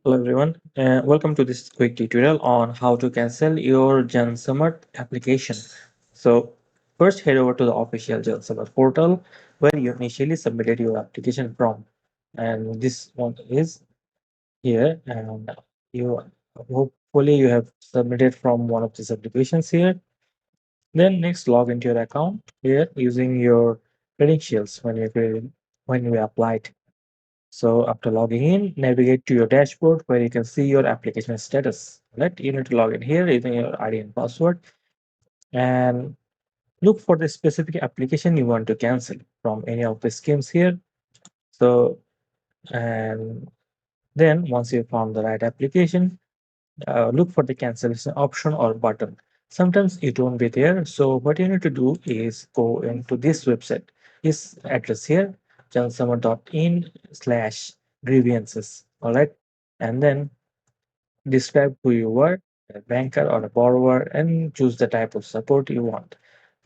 Hello everyone, welcome to this quick tutorial on how to cancel your Jansamarth application. So first head over to the official Jansamarth portal where you initially submitted your application from. And this one is here and you hopefully you have submitted from one of these applications here. Then next log into your account here using your credentials when you applied. So after logging in, navigate to your dashboard where you can see your application status. Right? You need to log in here using your ID and password and look for the specific application you want to cancel from any of the schemes here. So and then once you found the right application, look for the cancellation option or button. Sometimes it won't be there. So what you need to do is go into this website. This address here, johnsummer.in/grievances. All right. And then describe who you are, a banker or a borrower, and choose the type of support you want.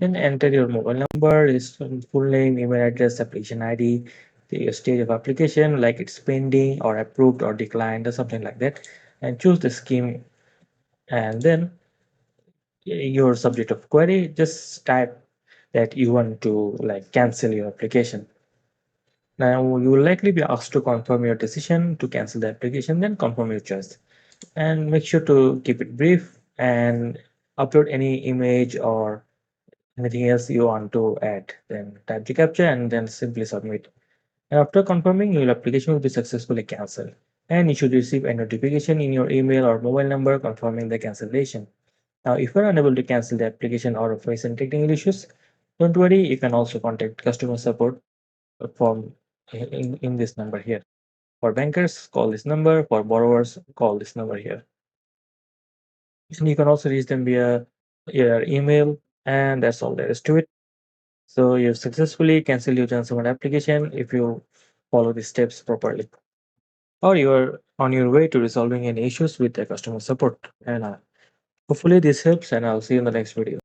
Then enter your mobile number, is full name, email address, application ID, the stage of application, like it's pending or approved or declined or something like that, and choose the scheme. And then your subject of query, just type that you want to like cancel your application. Now you will likely be asked to confirm your decision to cancel the application, then confirm your choice. And make sure to keep it brief and upload any image or anything else you want to add. Then type the captcha and then simply submit. And after confirming, your application will be successfully cancelled. And you should receive a notification in your email or mobile number confirming the cancellation. Now, if you're unable to cancel the application or face any technical issues, don't worry, you can also contact customer support from in this number here. For bankers, call this number. For borrowers, call this number here. And you can also reach them via your email, and that's all there is to it. So you've successfully canceled your Jansamarth application if you follow the steps properly, or you're on your way to resolving any issues with the customer support. And hopefully this helps, and I'll see you in the next video.